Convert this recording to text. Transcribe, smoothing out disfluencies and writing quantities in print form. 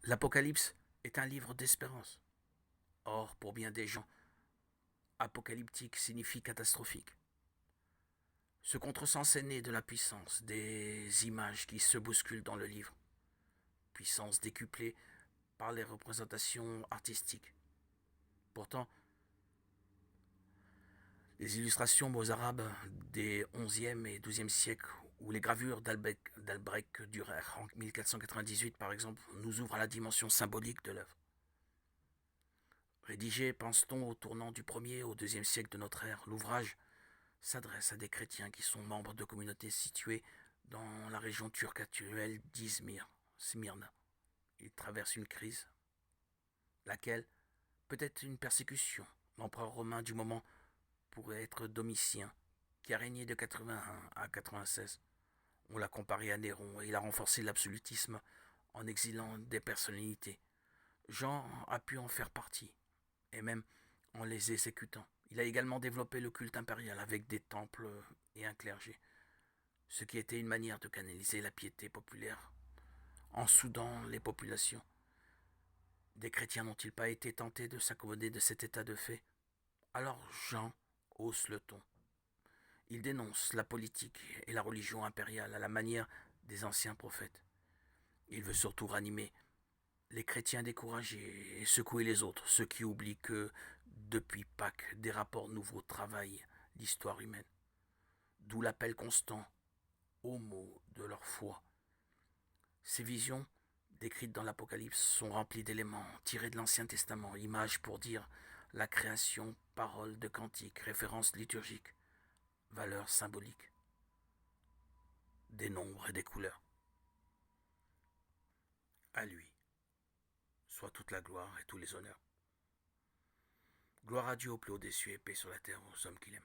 L'Apocalypse est un livre d'espérance. Or, pour bien des gens, apocalyptique signifie catastrophique. Ce contresens est né de la puissance des images qui se bousculent dans le livre, puissance décuplée par les représentations artistiques. Pourtant, les illustrations mozarabes des XIe et XIIe siècles ou les gravures d'Albrecht Dürer en 1498 par exemple nous ouvrent à la dimension symbolique de l'œuvre. Rédigé, pense-t-on, au tournant du 1er au 2e siècle de notre ère, l'ouvrage s'adresse à des chrétiens qui sont membres de communautés situées dans la région turque actuelle d'Izmir, Smyrna. Ils traversent une crise, laquelle peut être une persécution. L'empereur romain du moment pourrait être Domitien, qui a régné de 81 à 96. On l'a comparé à Néron et il a renforcé l'absolutisme en exilant des personnalités. Jean a pu en faire partie, et même en les exécutant. Il a également développé le culte impérial avec des temples et un clergé, ce qui était une manière de canaliser la piété populaire en soudant les populations. Des chrétiens n'ont-ils pas été tentés de s'accommoder de cet état de fait? Alors Jean hausse le ton. Il dénonce la politique et la religion impériale à la manière des anciens prophètes. Il veut surtout ranimer les chrétiens découragés et secouer les autres, ceux qui oublient que, depuis Pâques, des rapports nouveaux travaillent l'histoire humaine. D'où l'appel constant aux mots de leur foi. Ces visions, décrites dans l'Apocalypse, sont remplies d'éléments tirés de l'Ancien Testament, images pour dire la création, paroles de cantiques, références liturgiques, valeurs symboliques, des nombres et des couleurs. À lui soit toute la gloire et tous les honneurs. Gloire à Dieu au plus haut des cieux et paix sur la terre aux hommes qu'il aime.